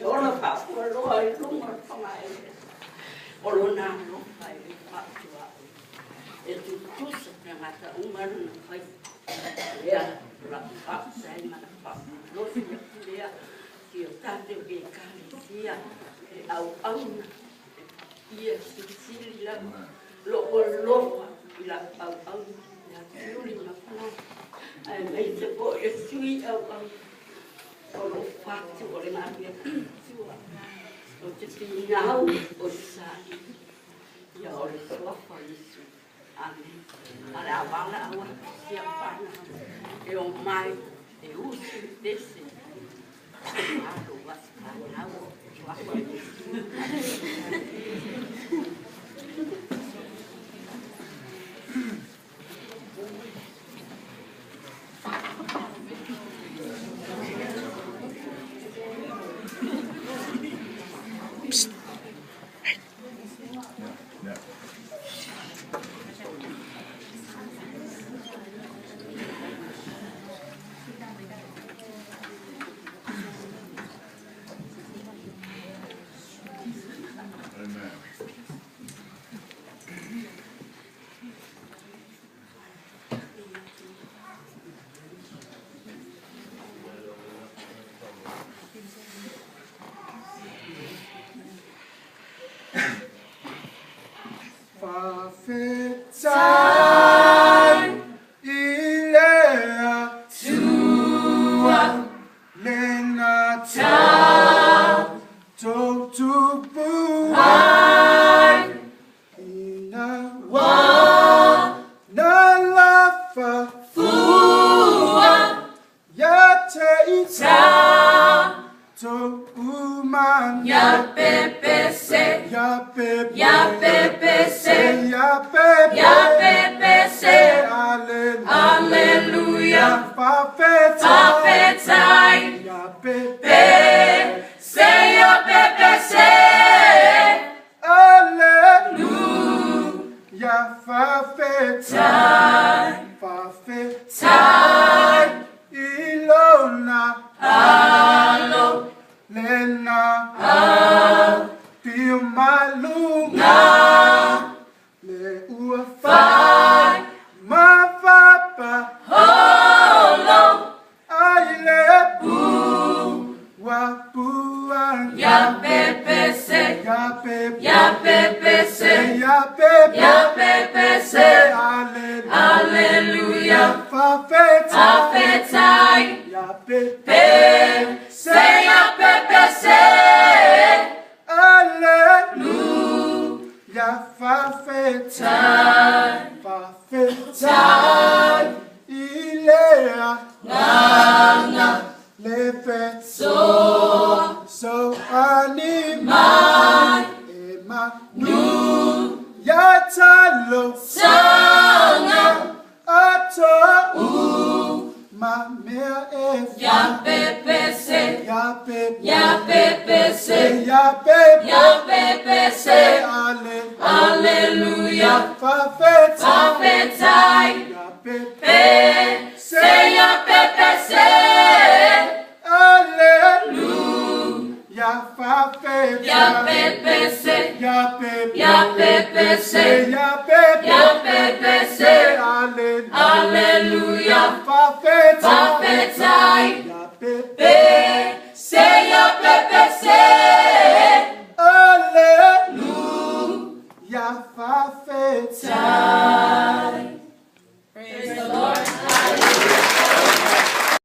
Ora fa quello ai lungo mai. Ora non fai fatto. E tu sappiamo che umano fai. Ya, la faccia è una faccia. Lo si vede che io tanto che cancia e au ia Sicilia lo la au Giuli ma no. Lei se poi sui ho fatto con le mani sua. Ho terminato o sai. Io ho le sue affari. Alla balla sia fanno e ormai è utile desse parlo guastavo Fa fe tai.